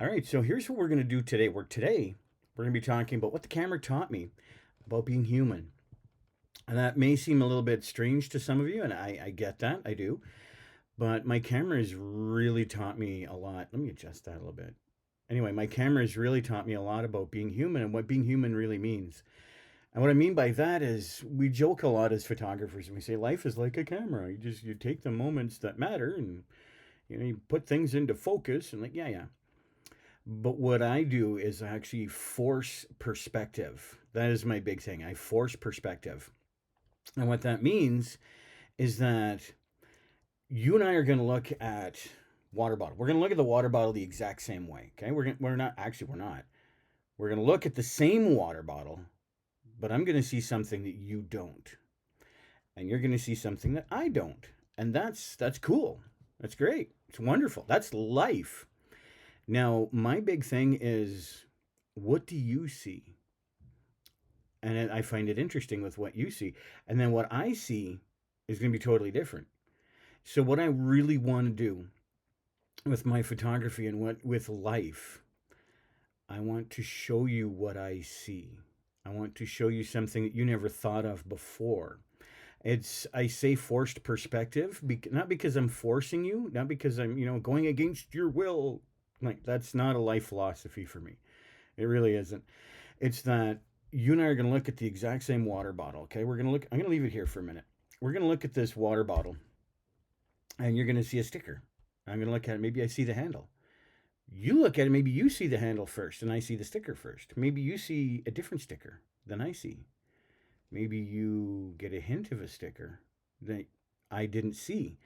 All right, so here's what we're going to do today. We're going to be talking about what the camera taught me about being human. And that may seem a little bit strange to some of you, and I get that, I do. But my camera has really taught me a lot. Let me adjust that a little bit. Anyway, my camera has really taught me a lot about being human and what being human really means. And what I mean by that is we joke a lot as photographers and we say life is like a camera. You take the moments that matter and you put things into focus and yeah. But what I do is actually force perspective. That is my big thing. I force perspective. And what that means is that you and I are going to look at water bottle. We're going to look at the water bottle the exact same way. Okay. We're not, actually, we're not. We're going to look at the same water bottle, but I'm going to see something that you don't. And you're going to see something that I don't. And that's cool. That's great. It's wonderful. That's life. Now, my big thing is, what do you see? And I find it interesting with what you see. And then what I see is going to be totally different. So what I really want to do with my photography and with life, I want to show you what I see. I want to show you something that you never thought of before. I say forced perspective, not because I'm forcing you, not because I'm, going against your will. Like, that's not a life philosophy for me. It really isn't. It's that you and I are going to look at the exact same water bottle. Okay. I'm going to leave it here for a minute. We're going to look at this water bottle and you're going to see a sticker. I'm going to look at it. Maybe I see the handle. You look at it. Maybe you see the handle first and I see the sticker first. Maybe you see a different sticker than I see. Maybe you get a hint of a sticker that I didn't see.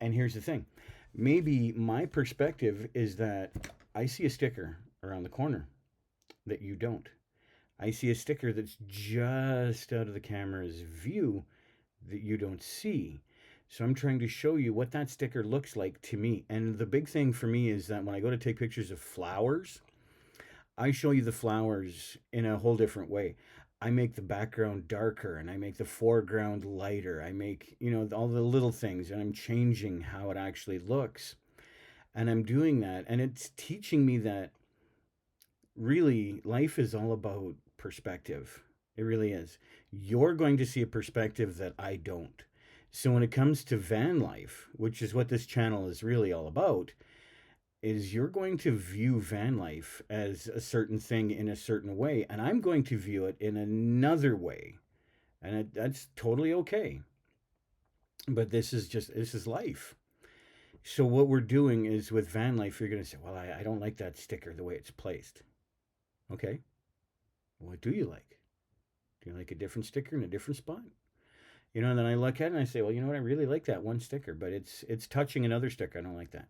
And here's the thing. Maybe my perspective is that I see a sticker around the corner that you don't. I see a sticker that's just out of the camera's view that you don't see. So I'm trying to show you what that sticker looks like to me. And the big thing for me is that when I go to take pictures of flowers, I show you the flowers in a whole different way. I make the background darker and I make the foreground lighter. I make, all the little things, and I'm changing how it actually looks. And I'm doing that. And it's teaching me that really life is all about perspective. It really is. You're going to see a perspective that I don't. So when it comes to van life, which is what this channel is really all about, is you're going to view van life as a certain thing in a certain way, and I'm going to view it in another way. And that's totally okay. But this is life. So what we're doing is with van life, you're going to say, well, I don't like that sticker the way it's placed. Okay. What do you like? Do you like a different sticker in a different spot? And then I look at it and I say, well, you know what? I really like that one sticker, but it's touching another sticker. I don't like that.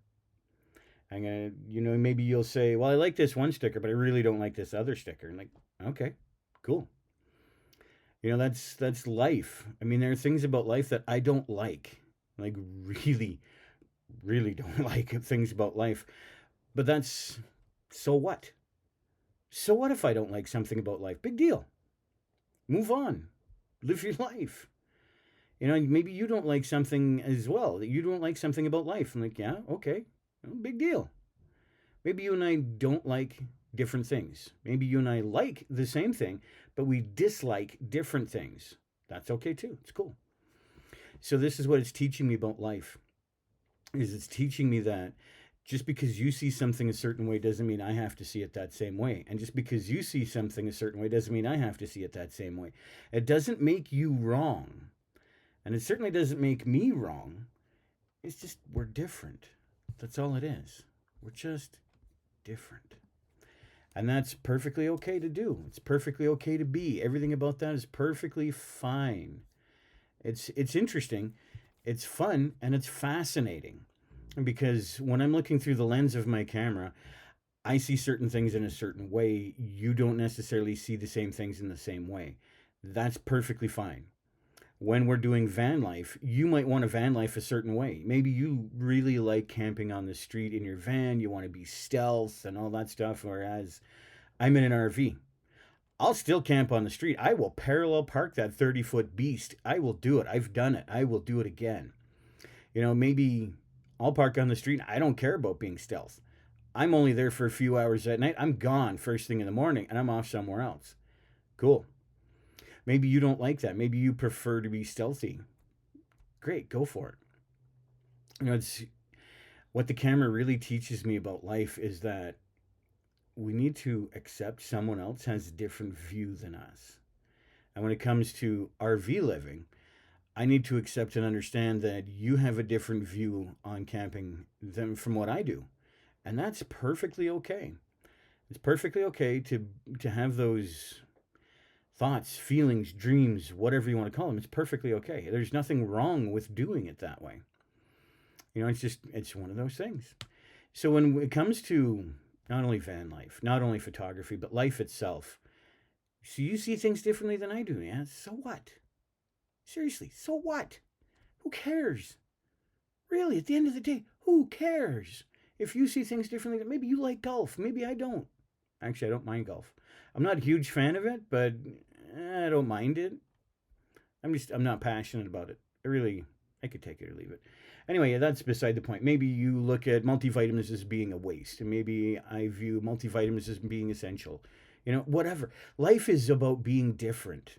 I'm gonna, maybe you'll say, well, I like this one sticker, but I really don't like this other sticker. And like, okay, cool. That's life. I mean, there are things about life that I don't like really, really don't like things about life. But so what? So what if I don't like something about life? Big deal. Move on. Live your life. Maybe you don't like something as well. You don't like something about life. I'm like, yeah, okay. Big deal. Maybe you and I don't like different things. Maybe you and I like the same thing, but we dislike different things. That's okay too. It's cool. So this is what it's teaching me about life. It's teaching me that just because you see something a certain way doesn't mean I have to see it that same way. And just because you see something a certain way doesn't mean I have to see it that same way. It doesn't make you wrong. And it certainly doesn't make me wrong. It's just we're different. That's all it is. We're just different. And that's perfectly okay to do. It's perfectly okay to be. Everything about that is perfectly fine. It's interesting, it's fun, and it's fascinating. Because when I'm looking through the lens of my camera, I see certain things in a certain way. You don't necessarily see the same things in the same way. That's perfectly fine. When we're doing van life, you might want to van life a certain way. Maybe you really like camping on the street in your van. You want to be stealth and all that stuff. Whereas I'm in an RV. I'll still camp on the street. I will parallel park that 30-foot beast. I will do it. I've done it. I will do it again. Maybe I'll park on the street. I don't care about being stealth. I'm only there for a few hours at night. I'm gone first thing in the morning and I'm off somewhere else. Cool. Maybe you don't like that. Maybe you prefer to be stealthy. Great, go for it. It's what the camera really teaches me about life is that we need to accept someone else has a different view than us. And when it comes to RV living, I need to accept and understand that you have a different view on camping than from what I do. And that's perfectly okay. It's perfectly okay to have those thoughts, feelings, dreams, whatever you want to call them. It's perfectly okay. There's nothing wrong with doing it that way. It's one of those things. So when it comes to not only van life, not only photography, but life itself, so you see things differently than I do, yeah? So what? Seriously, so what? Who cares? Really, at the end of the day, who cares? If you see things differently, maybe you like golf, maybe I don't. Actually, I don't mind golf. I'm not a huge fan of it, but I don't mind it. I'm not passionate about it. I could take it or leave it. Anyway, that's beside the point. Maybe you look at multivitamins as being a waste, and maybe I view multivitamins as being essential. Whatever. Life is about being different.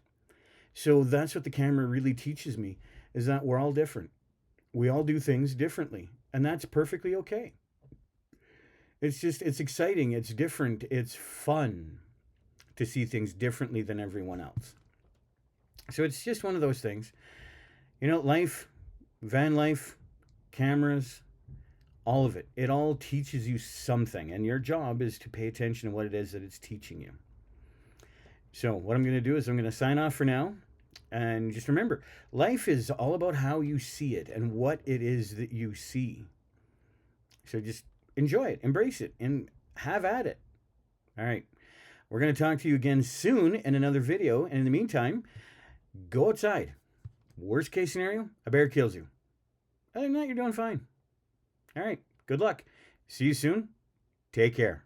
So that's what the camera really teaches me, is that we're all different. We all do things differently, and that's perfectly okay. It's exciting, it's different, it's fun to see things differently than everyone else. So it's just one of those things. Life, van life, cameras, all of it. It all teaches you something, and your job is to pay attention to what it is that it's teaching you. So what I'm going to do is I'm going to sign off for now. And just remember, life is all about how you see it and what it is that you see. So just enjoy it, embrace it, and have at it. All right. We're going to talk to you again soon in another video. And in the meantime, go outside. Worst case scenario, a bear kills you. Other than that, you're doing fine. All right. Good luck. See you soon. Take care.